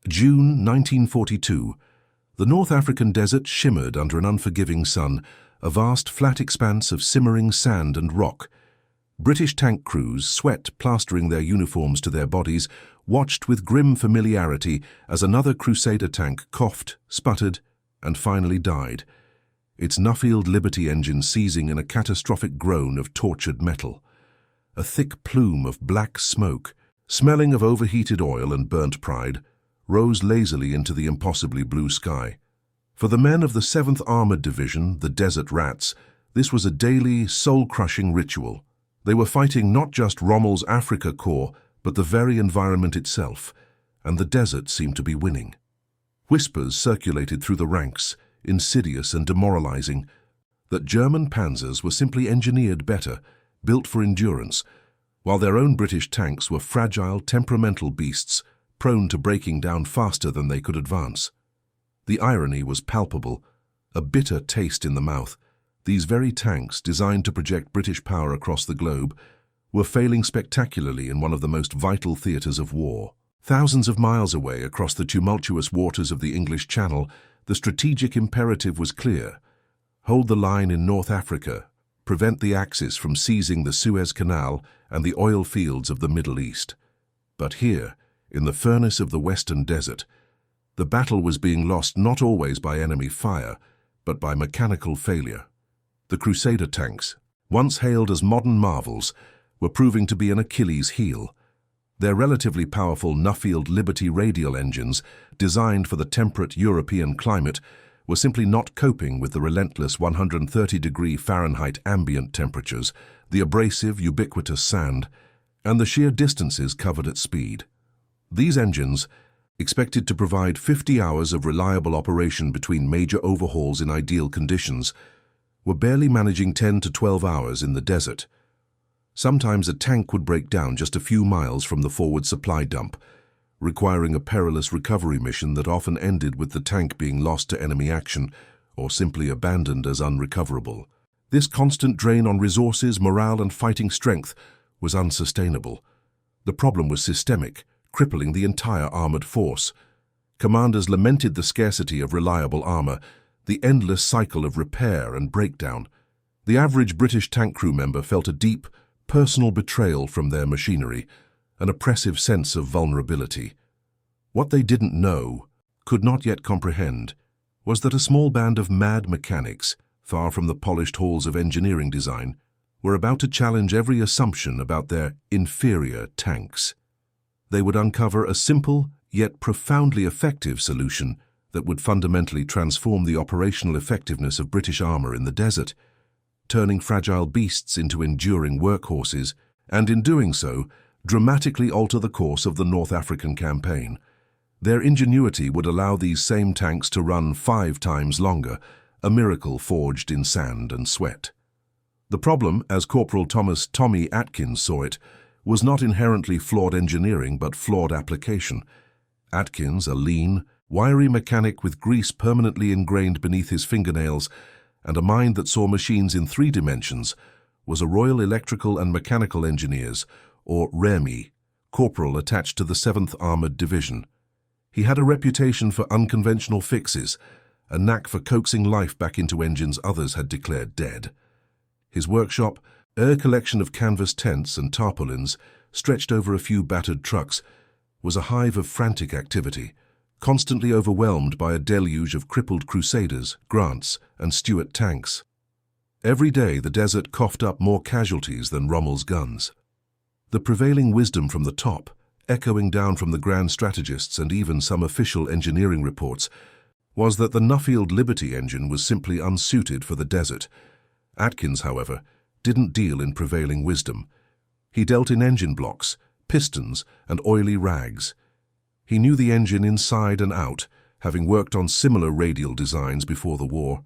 June 1942. The North African desert shimmered under an unforgiving sun, a vast flat expanse of simmering sand and rock. British tank crews, sweat plastering their uniforms to their bodies, watched with grim familiarity as another Crusader tank coughed, sputtered, and finally died, its Nuffield Liberty engine seizing in a catastrophic groan of tortured metal. A thick plume of black smoke, smelling of overheated oil and burnt pride, rose lazily into the impossibly blue sky. For the men of the 7th Armored Division, the Desert Rats, this was a daily, soul-crushing ritual. They were fighting not just Rommel's Afrika Korps, but the very environment itself, and the desert seemed to be winning. Whispers circulated through the ranks, insidious and demoralizing, that German panzers were simply engineered better, built for endurance, while their own British tanks were fragile, temperamental beasts, prone to breaking down faster than they could advance. The irony was palpable, a bitter taste in the mouth. These very tanks, designed to project British power across the globe, were failing spectacularly in one of the most vital theatres of war. Thousands of miles away across the tumultuous waters of the English Channel, the strategic imperative was clear: hold the line in North Africa, prevent the Axis from seizing the Suez Canal and the oil fields of the Middle East. But here, in the furnace of the Western Desert, the battle was being lost not always by enemy fire, but by mechanical failure. The Crusader tanks, once hailed as modern marvels, were proving to be an Achilles heel. Their relatively powerful Nuffield Liberty radial engines, designed for the temperate European climate, were simply not coping with the relentless 130-degree Fahrenheit ambient temperatures, the abrasive, ubiquitous sand, and the sheer distances covered at speed. These engines, expected to provide 50 hours of reliable operation between major overhauls in ideal conditions, were barely managing 10 to 12 hours in the desert. Sometimes a tank would break down just a few miles from the forward supply dump, requiring a perilous recovery mission that often ended with the tank being lost to enemy action or simply abandoned as unrecoverable. This constant drain on resources, morale, and fighting strength was unsustainable. The problem was systemic, crippling the entire armored force. Commanders lamented the scarcity of reliable armor, the endless cycle of repair and breakdown. The average British tank crew member felt a deep, personal betrayal from their machinery, an oppressive sense of vulnerability. What they didn't know, could not yet comprehend, was that a small band of mad mechanics, far from the polished halls of engineering design, were about to challenge every assumption about their inferior tanks. They would uncover a simple, yet profoundly effective solution that would fundamentally transform the operational effectiveness of British armor in the desert, turning fragile beasts into enduring workhorses, and in doing so, dramatically alter the course of the North African campaign. Their ingenuity would allow these same tanks to run 5 times longer, a miracle forged in sand and sweat. The problem, as Corporal Thomas "Tommy" Atkins saw it, was not inherently flawed engineering but flawed application. Atkins, a lean, wiry mechanic with grease permanently ingrained beneath his fingernails and a mind that saw machines in 3 dimensions, was a Royal Electrical and Mechanical Engineers, or REME, corporal attached to the 7th Armored Division. He had a reputation for unconventional fixes, a knack for coaxing life back into engines others had declared dead. His workshop, a collection of canvas tents and tarpaulins stretched over a few battered trucks, was a hive of frantic activity, constantly overwhelmed by a deluge of crippled Crusaders, Grants, and Stuart tanks. Every day the desert coughed up more casualties than Rommel's guns. The prevailing wisdom from the top, echoing down from the grand strategists and even some official engineering reports, was that the Nuffield Liberty engine was simply unsuited for the desert. Atkins, however, didn't deal in prevailing wisdom. He dealt in engine blocks, pistons, and oily rags. He knew the engine inside and out, having worked on similar radial designs before the war.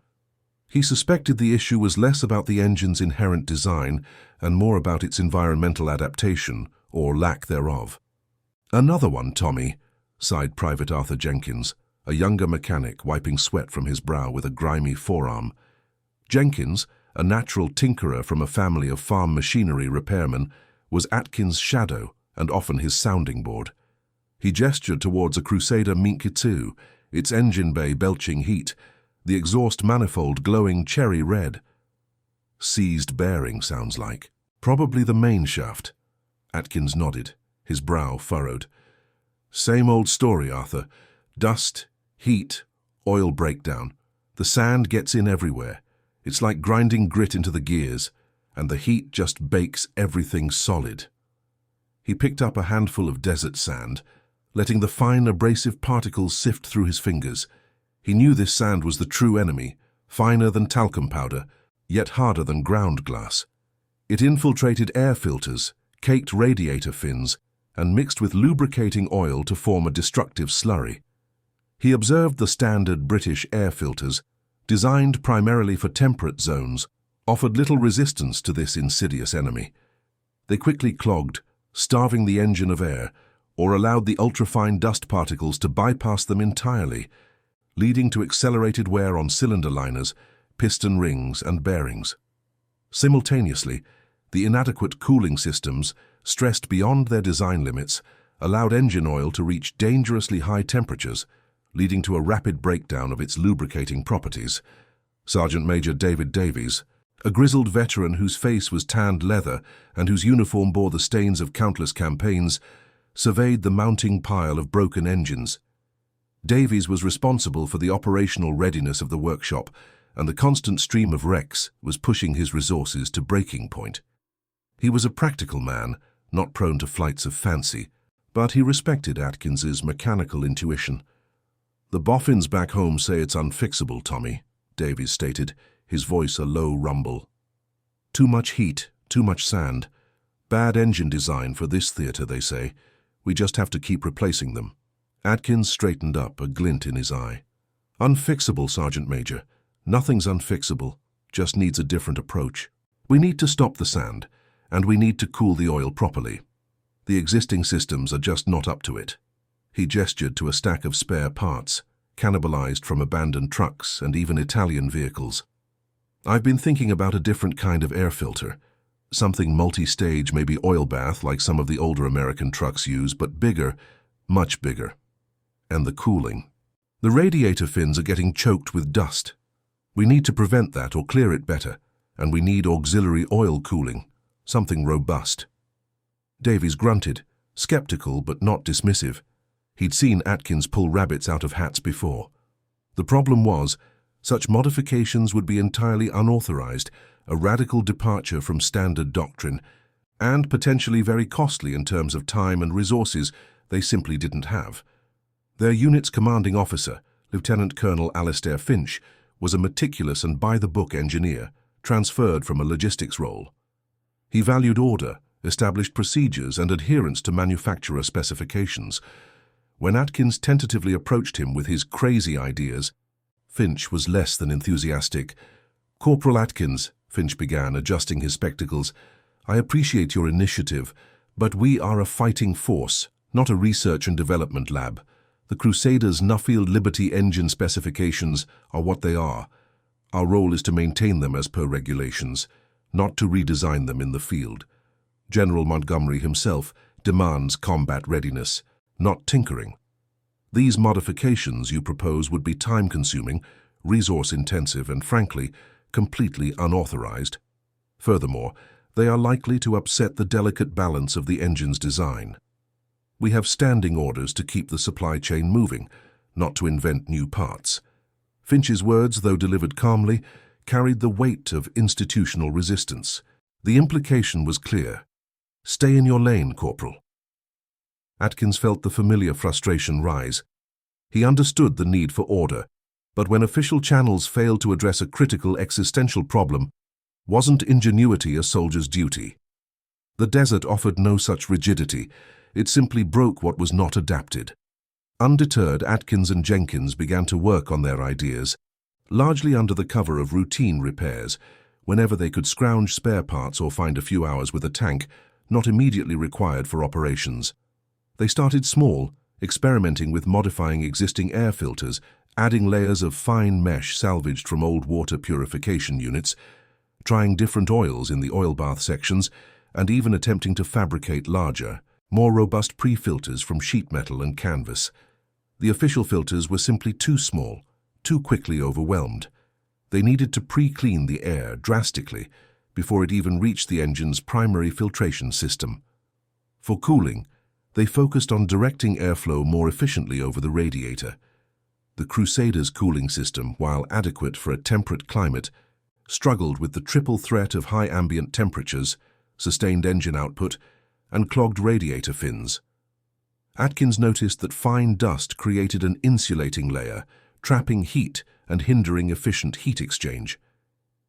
He suspected the issue was less about the engine's inherent design and more about its environmental adaptation, or lack thereof. "Another one, Tommy," sighed Private Arthur Jenkins, a younger mechanic wiping sweat from his brow with a grimy forearm. Jenkins, a natural tinkerer from a family of farm machinery repairmen, was Atkins' shadow and often his sounding board. He gestured towards a Crusader Minkitsu, its engine bay belching heat, the exhaust manifold glowing cherry red. Seized bearing, sounds like. Probably the main shaft. Atkins nodded, his brow furrowed. Same old story, Arthur. Dust, heat, oil breakdown. The sand gets in everywhere. It's like grinding grit into the gears, and the heat just bakes everything solid. He picked up a handful of desert sand, letting the fine abrasive particles sift through his fingers. He knew this sand was the true enemy, finer than talcum powder, yet harder than ground glass. It infiltrated air filters, caked radiator fins, and mixed with lubricating oil to form a destructive slurry. He observed the standard British air filters, designed primarily for temperate zones, offered little resistance to this insidious enemy. They quickly clogged, starving the engine of air, or allowed the ultrafine dust particles to bypass them entirely, leading to accelerated wear on cylinder liners, piston rings, and bearings. Simultaneously, the inadequate cooling systems, stressed beyond their design limits, allowed engine oil to reach dangerously high temperatures, leading to a rapid breakdown of its lubricating properties. Sergeant Major David Davies, a grizzled veteran whose face was tanned leather and whose uniform bore the stains of countless campaigns, surveyed the mounting pile of broken engines. Davies was responsible for the operational readiness of the workshop, and the constant stream of wrecks was pushing his resources to breaking point. He was a practical man, not prone to flights of fancy, but he respected Atkins's mechanical intuition. "The boffins back home say it's unfixable, Tommy," Davies stated, his voice a low rumble. "Too much heat, too much sand. Bad engine design for this theater, they say. We just have to keep replacing them." Atkins straightened up, a glint in his eye. "Unfixable, Sergeant Major. Nothing's unfixable, just needs a different approach. We need to stop the sand, and we need to cool the oil properly. The existing systems are just not up to it." He gestured to a stack of spare parts, cannibalized from abandoned trucks and even Italian vehicles. "I've been thinking about a different kind of air filter. Something multi-stage, maybe oil bath like some of the older American trucks use, but bigger, much bigger. And the cooling. The radiator fins are getting choked with dust. We need to prevent that or clear it better, and we need auxiliary oil cooling, something robust." Davies grunted, skeptical but not dismissive. He'd seen Atkins pull rabbits out of hats before. The problem was, such modifications would be entirely unauthorized, a radical departure from standard doctrine, and potentially very costly in terms of time and resources they simply didn't have. Their unit's commanding officer, Lieutenant Colonel Alistair Finch, was a meticulous and by-the-book engineer, transferred from a logistics role. He valued order, established procedures, and adherence to manufacturer specifications. When Atkins tentatively approached him with his crazy ideas, Finch was less than enthusiastic. "Corporal Atkins," Finch began, adjusting his spectacles, "I appreciate your initiative, but we are a fighting force, not a research and development lab. The Crusaders' Nuffield Liberty engine specifications are what they are. Our role is to maintain them as per regulations, not to redesign them in the field. General Montgomery himself demands combat readiness, not tinkering. These modifications you propose would be time-consuming, resource-intensive, and frankly, completely unauthorized. Furthermore, they are likely to upset the delicate balance of the engine's design. We have standing orders to keep the supply chain moving, not to invent new parts." Finch's words, though delivered calmly, carried the weight of institutional resistance. The implication was clear. "Stay in your lane, Corporal." Atkins felt the familiar frustration rise. He understood the need for order, but when official channels failed to address a critical existential problem, wasn't ingenuity a soldier's duty? The desert offered no such rigidity. It simply broke what was not adapted. Undeterred, Atkins and Jenkins began to work on their ideas, largely under the cover of routine repairs, whenever they could scrounge spare parts or find a few hours with a tank, not immediately required for operations. They started small, experimenting with modifying existing air filters, adding layers of fine mesh salvaged from old water purification units, trying different oils in the oil bath sections, and even attempting to fabricate larger, more robust pre-filters from sheet metal and canvas. The official filters were simply too small, too quickly overwhelmed. They needed to pre-clean the air drastically before it even reached the engine's primary filtration system. For cooling, they focused on directing airflow more efficiently over the radiator. The Crusader's cooling system, while adequate for a temperate climate, struggled with the triple threat of high ambient temperatures, sustained engine output, and clogged radiator fins. Atkins noticed that fine dust created an insulating layer, trapping heat and hindering efficient heat exchange.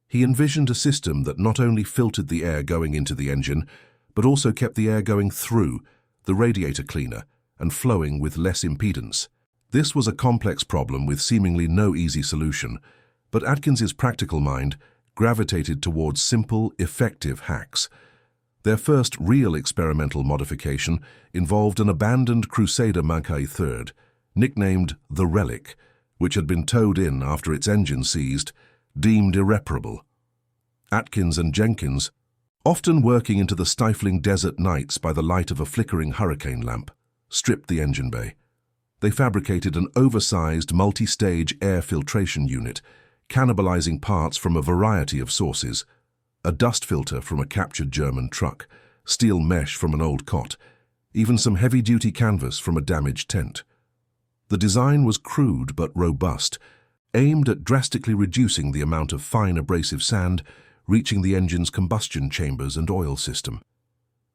He envisioned a system that not only filtered the air going into the engine, but also kept the air going through the radiator cleaner and flowing with less impedance. This was a complex problem with seemingly no easy solution, but Atkins's practical mind gravitated towards simple, effective hacks. Their first real experimental modification involved an abandoned Crusader Mackay III, nicknamed the Relic, which had been towed in after its engine seized, deemed irreparable. Atkins and Jenkins, often working into the stifling desert nights by the light of a flickering hurricane lamp, stripped the engine bay. They fabricated an oversized multi-stage air filtration unit, cannibalizing parts from a variety of sources: a dust filter from a captured German truck, steel mesh from an old cot, even some heavy-duty canvas from a damaged tent. The design was crude but robust, aimed at drastically reducing the amount of fine abrasive sand reaching the engine's combustion chambers and oil system.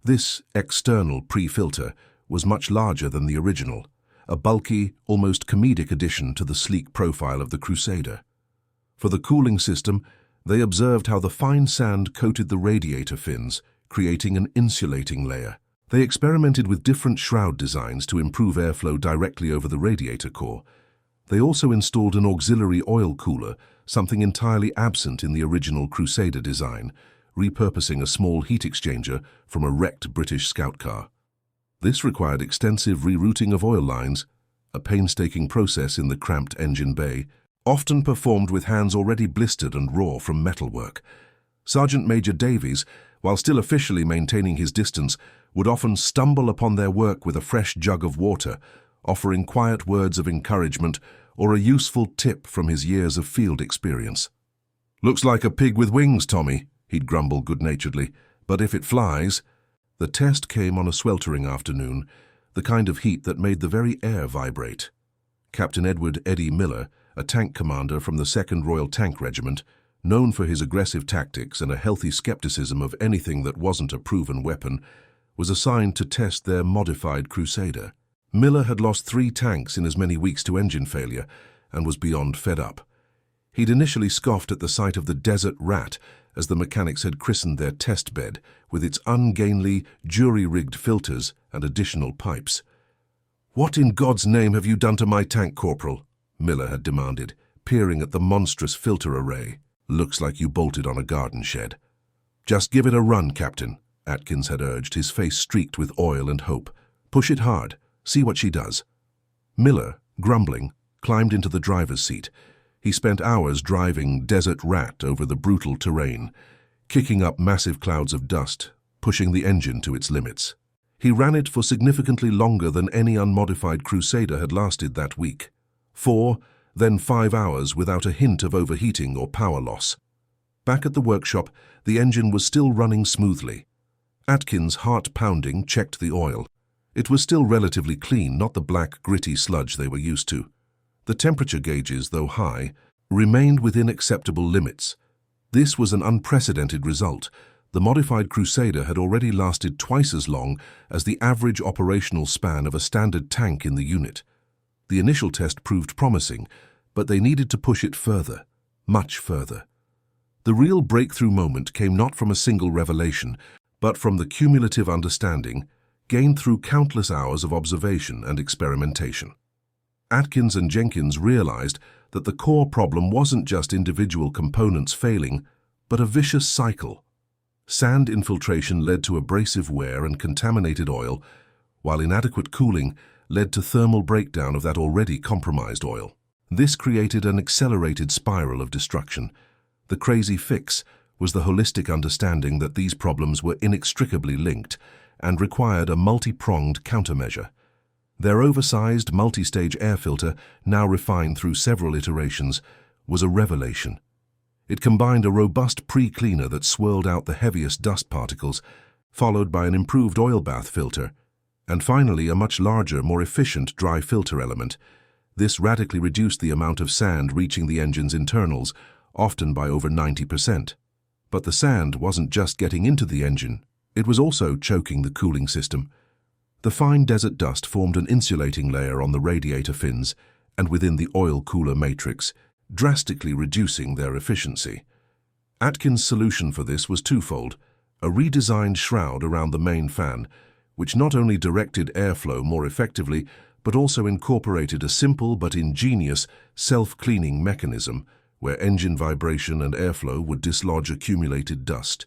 This external pre-filter was much larger than the original, a bulky, almost comedic addition to the sleek profile of the Crusader. For the cooling system, they observed how the fine sand coated the radiator fins, creating an insulating layer. They experimented with different shroud designs to improve airflow directly over the radiator core. They also installed an auxiliary oil cooler, something entirely absent in the original Crusader design, repurposing a small heat exchanger from a wrecked British scout car. This required extensive rerouting of oil lines, a painstaking process in the cramped engine bay, often performed with hands already blistered and raw from metalwork. Sergeant Major Davies, while still officially maintaining his distance, would often stumble upon their work with a fresh jug of water, offering quiet words of encouragement or a useful tip from his years of field experience. "Looks like a pig with wings, Tommy," he'd grumble good-naturedly, "but if it flies..." The test came on a sweltering afternoon, the kind of heat that made the very air vibrate. Captain Edward "Eddie" Miller, a tank commander from the 2nd Royal Tank Regiment, known for his aggressive tactics and a healthy skepticism of anything that wasn't a proven weapon, was assigned to test their modified Crusader. Miller had lost 3 tanks in as many weeks to engine failure and was beyond fed up. He'd initially scoffed at the sight of the Desert Rat, as the mechanics had christened their test bed, with its ungainly, jury-rigged filters and additional pipes. "What in God's name have you done to my tank, Corporal?" Miller had demanded, peering at the monstrous filter array. "Looks like you bolted on a garden shed." "Just give it a run, Captain," Atkins had urged, his face streaked with oil and hope. "Push it hard. See what she does." Miller, grumbling, climbed into the driver's seat. He spent hours driving Desert Rat over the brutal terrain, kicking up massive clouds of dust, pushing the engine to its limits. He ran it for significantly longer than any unmodified Crusader had lasted that week. 4, then 5 hours without a hint of overheating or power loss. Back at the workshop, the engine was still running smoothly. Atkins, heart-pounding, checked the oil. It was still relatively clean, not the black, gritty sludge they were used to. The temperature gauges, though high, remained within acceptable limits. This was an unprecedented result. The modified Crusader had already lasted twice as long as the average operational span of a standard tank in the unit. The initial test proved promising, but they needed to push it further, much further. The real breakthrough moment came not from a single revelation, but from the cumulative understanding gained through countless hours of observation and experimentation. Atkins and Jenkins realized that the core problem wasn't just individual components failing, but a vicious cycle. Sand infiltration led to abrasive wear and contaminated oil, while inadequate cooling led to thermal breakdown of that already compromised oil. This created an accelerated spiral of destruction. The crazy fix was the holistic understanding that these problems were inextricably linked, and required a multi-pronged countermeasure. Their oversized multi-stage air filter, now refined through several iterations, was a revelation. It combined a robust pre-cleaner that swirled out the heaviest dust particles, followed by an improved oil bath filter, and finally a much larger, more efficient dry filter element. This radically reduced the amount of sand reaching the engine's internals, often by over 90%. But the sand wasn't just getting into the engine, it was also choking the cooling system. The fine desert dust formed an insulating layer on the radiator fins and within the oil cooler matrix, drastically reducing their efficiency. Atkins' solution for this was twofold: a redesigned shroud around the main fan, which not only directed airflow more effectively, but also incorporated a simple but ingenious self-cleaning mechanism where engine vibration and airflow would dislodge accumulated dust,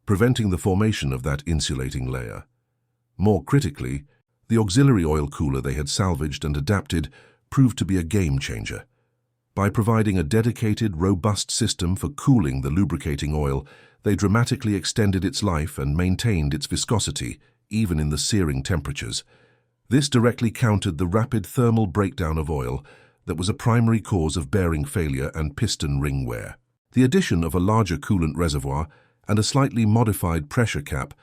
preventing the formation of that insulating layer. More critically, the auxiliary oil cooler they had salvaged and adapted proved to be a game-changer. By providing a dedicated, robust system for cooling the lubricating oil, they dramatically extended its life and maintained its viscosity, even in the searing temperatures. This directly countered the rapid thermal breakdown of oil that was a primary cause of bearing failure and piston ring wear. The addition of a larger coolant reservoir and a slightly modified pressure cap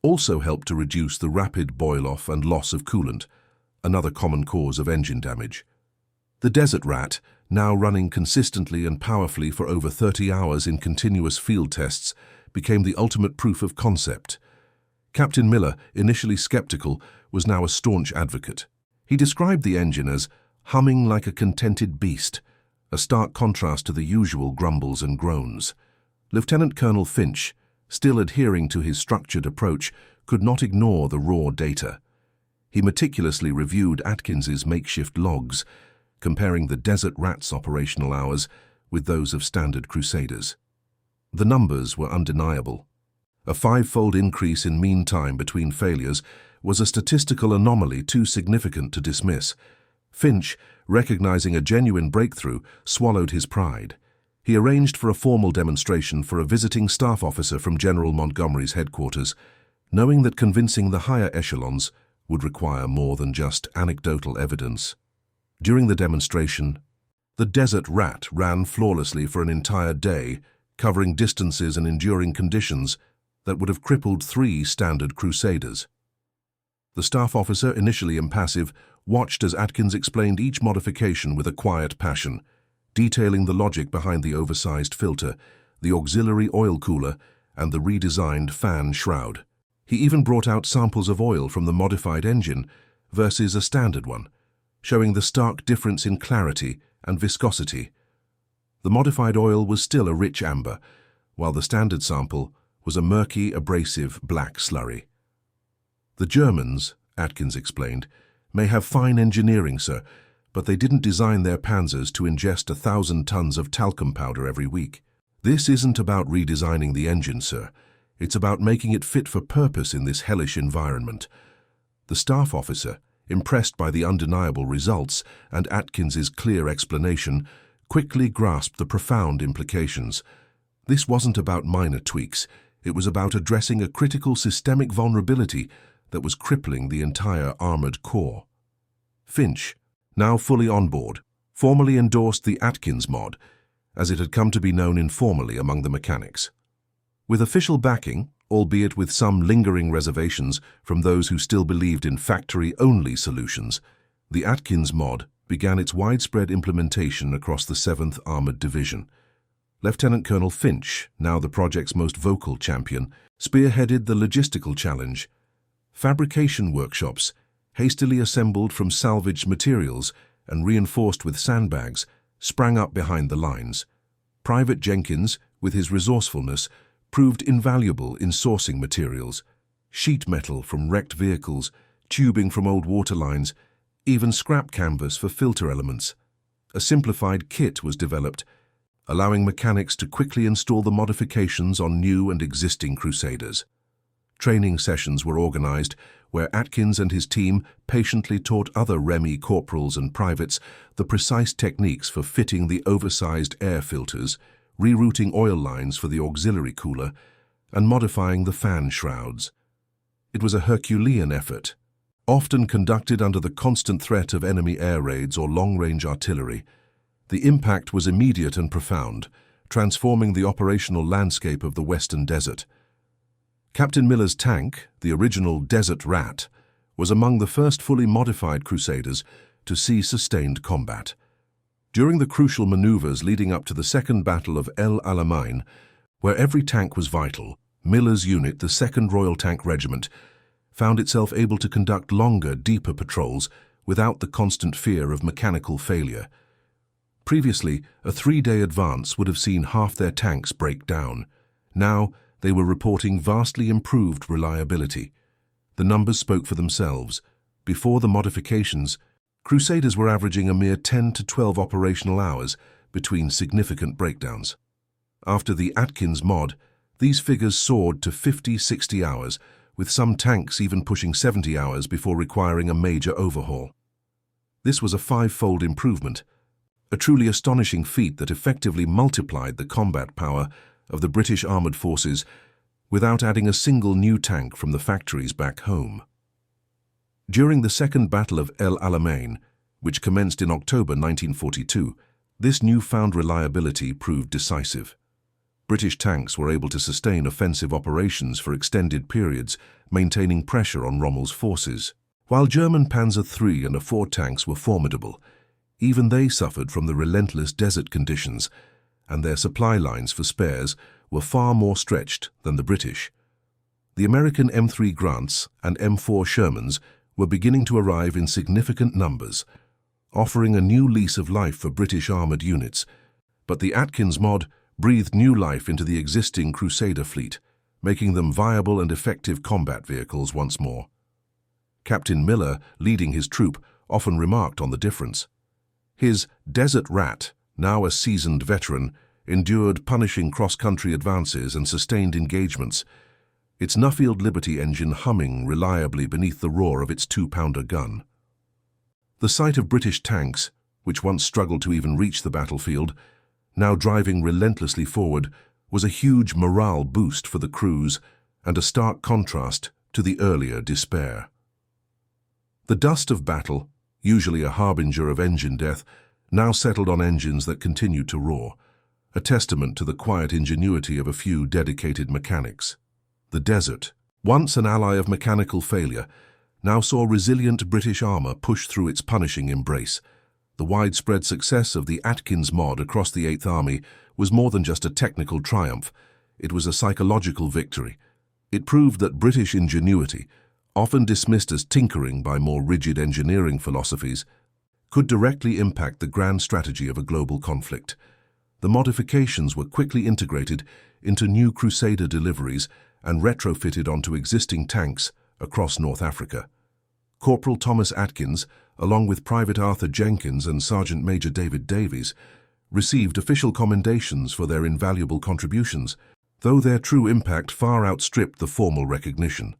also helped to reduce the rapid boil-off and loss of coolant, another common cause of engine damage. The Desert Rat, now running consistently and powerfully for over 30 hours in continuous field tests, became the ultimate proof of concept. Captain Miller, initially skeptical, was now a staunch advocate. He described the engine as humming like a contented beast, a stark contrast to the usual grumbles and groans. Lieutenant Colonel Finch, still adhering to his structured approach, could not ignore the raw data. He meticulously reviewed Atkins's makeshift logs, comparing the Desert Rat's operational hours with those of standard Crusaders. The numbers were undeniable. A 5-fold increase in mean time between failures was a statistical anomaly too significant to dismiss. Finch, recognizing a genuine breakthrough, swallowed his pride. He arranged for a formal demonstration for a visiting staff officer from General Montgomery's headquarters, knowing that convincing the higher echelons would require more than just anecdotal evidence. During the demonstration, the Desert Rat ran flawlessly for an entire day, covering distances and enduring conditions that would have crippled 3 standard Crusaders. The staff officer, initially impassive, watched as Atkins explained each modification with a quiet passion, detailing the logic behind the oversized filter, the auxiliary oil cooler, and the redesigned fan shroud. He even brought out samples of oil from the modified engine versus a standard one, showing the stark difference in clarity and viscosity. The modified oil was still a rich amber, while the standard sample was a murky, abrasive black slurry. "The Germans," Atkins explained, "may have fine engineering, sir, but they didn't design their panzers to ingest 1,000 tons of talcum powder every week. This isn't about redesigning the engine, sir. It's about making it fit for purpose in this hellish environment." The staff officer, impressed by the undeniable results and Atkins's clear explanation, quickly grasped the profound implications. This wasn't about minor tweaks. It was about addressing a critical systemic vulnerability that was crippling the entire armored core. Finch, now fully on board, formally endorsed the Atkins mod, as it had come to be known informally among the mechanics. With official backing, albeit with some lingering reservations from those who still believed in factory-only solutions, the Atkins mod began its widespread implementation across the 7th Armored Division. Lieutenant Colonel Finch, now the project's most vocal champion, spearheaded the logistical challenge. Fabrication workshops, hastily assembled from salvaged materials and reinforced with sandbags, sprang up behind the lines. Private Jenkins, with his resourcefulness, proved invaluable in sourcing materials: sheet metal from wrecked vehicles, tubing from old water lines, even scrap canvas for filter elements. A simplified kit was developed, allowing mechanics to quickly install the modifications on new and existing Crusaders. Training sessions were organized where Atkins and his team patiently taught other Remy corporals and privates the precise techniques for fitting the oversized air filters, rerouting oil lines for the auxiliary cooler, and modifying the fan shrouds. It was a Herculean effort, often conducted under the constant threat of enemy air raids or long-range artillery. The impact was immediate and profound, transforming the operational landscape of the Western Desert. Captain Miller's tank, the original Desert Rat, was among the first fully modified Crusaders to see sustained combat. During the crucial maneuvers leading up to the Second Battle of El Alamein, where every tank was vital, Miller's unit, the 2nd Royal Tank Regiment, found itself able to conduct longer, deeper patrols without the constant fear of mechanical failure. Previously, a 3-day advance would have seen half their tanks break down. Now, they were reporting vastly improved reliability. The numbers spoke for themselves. Before the modifications, Crusaders were averaging a mere 10 to 12 operational hours between significant breakdowns. After the Atkins mod, these figures soared to 50-60 hours, with some tanks even pushing 70 hours before requiring a major overhaul. This was a 5-fold improvement, a truly astonishing feat that effectively multiplied the combat power of the British armoured forces without adding a single new tank from the factories back home. During the Second Battle of El Alamein, which commenced in October 1942, this newfound reliability proved decisive. British tanks were able to sustain offensive operations for extended periods, maintaining pressure on Rommel's forces. While German Panzer III and IV tanks were formidable, even they suffered from the relentless desert conditions, and their supply lines for spares were far more stretched than the British. The American M3 Grants and M4 Shermans were beginning to arrive in significant numbers, offering a new lease of life for British armoured units, but the Atkins mod breathed new life into the existing Crusader fleet, making them viable and effective combat vehicles once more. Captain Miller, leading his troop, often remarked on the difference. His Desert Rat, now a seasoned veteran, endured punishing cross-country advances and sustained engagements, its Nuffield Liberty engine humming reliably beneath the roar of its 2-pounder gun. The sight of British tanks, which once struggled to even reach the battlefield, now driving relentlessly forward, was a huge morale boost for the crews and a stark contrast to the earlier despair. The dust of battle, usually a harbinger of engine death, now settled on engines that continued to roar, a testament to the quiet ingenuity of a few dedicated mechanics. The desert, once an ally of mechanical failure, now saw resilient British armour push through its punishing embrace. The widespread success of the Atkins mod across the 8th Army was more than just a technical triumph. It was a psychological victory. It proved that British ingenuity, often dismissed as tinkering by more rigid engineering philosophies, could directly impact the grand strategy of a global conflict. The modifications were quickly integrated into new Crusader deliveries and retrofitted onto existing tanks across North Africa. Corporal Thomas Atkins, along with Private Arthur Jenkins and Sergeant Major David Davies, received official commendations for their invaluable contributions, though their true impact far outstripped the formal recognition.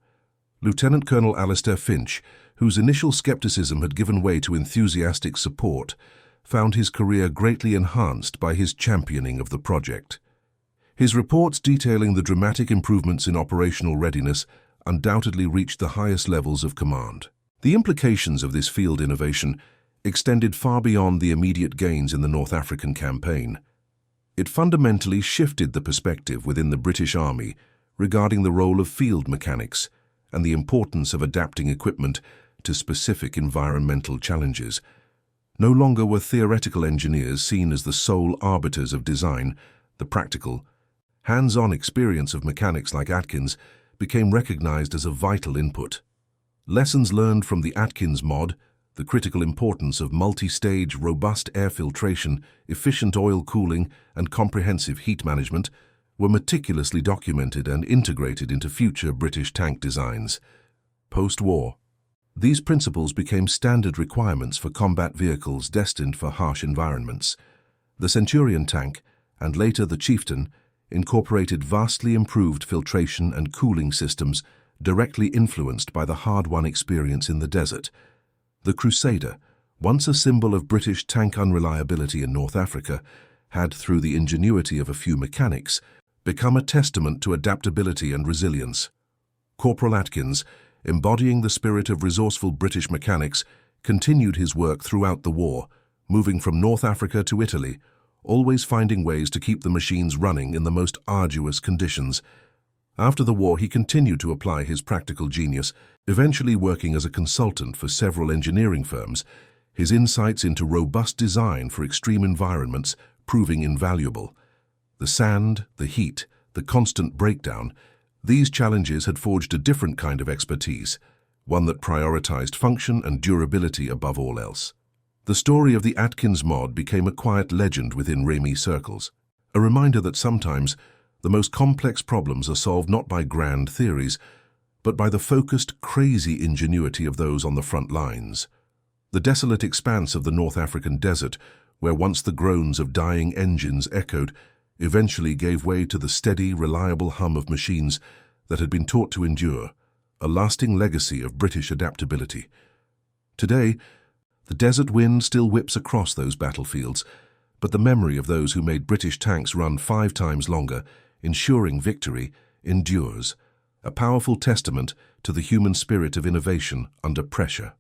Lieutenant Colonel Alistair Finch, whose initial skepticism had given way to enthusiastic support, found his career greatly enhanced by his championing of the project. His reports detailing the dramatic improvements in operational readiness undoubtedly reached the highest levels of command. The implications of this field innovation extended far beyond the immediate gains in the North African campaign. It fundamentally shifted the perspective within the British Army regarding the role of field mechanics and the importance of adapting equipment to specific environmental challenges. No longer were theoretical engineers seen as the sole arbiters of design. The practical, hands-on experience of mechanics like Atkins became recognized as a vital input. Lessons learned from the Atkins mod, the critical importance of multi-stage, robust air filtration, efficient oil cooling, and comprehensive heat management, were meticulously documented and integrated into future British tank designs. Post-war, these principles became standard requirements for combat vehicles destined for harsh environments. The Centurion tank, and later the Chieftain, incorporated vastly improved filtration and cooling systems directly influenced by the hard-won experience in the desert. The Crusader, once a symbol of British tank unreliability in North Africa, had, through the ingenuity of a few mechanics, become a testament to adaptability and resilience. Corporal Atkins, embodying the spirit of resourceful British mechanics, continued his work throughout the war, moving from North Africa to Italy, always finding ways to keep the machines running in the most arduous conditions. After the war, he continued to apply his practical genius, eventually working as a consultant for several engineering firms, his insights into robust design for extreme environments proving invaluable. The sand, the heat, the constant breakdown, these challenges had forged a different kind of expertise, one that prioritized function and durability above all else. The story of the Atkins mod became a quiet legend within Rémy circles, a reminder that sometimes the most complex problems are solved not by grand theories, but by the focused, crazy ingenuity of those on the front lines. The desolate expanse of the North African desert, where once the groans of dying engines echoed, eventually gave way to the steady, reliable hum of machines that had been taught to endure, a lasting legacy of British adaptability. Today, the desert wind still whips across those battlefields, but the memory of those who made British tanks run 5 times longer, ensuring victory, endures, a powerful testament to the human spirit of innovation under pressure.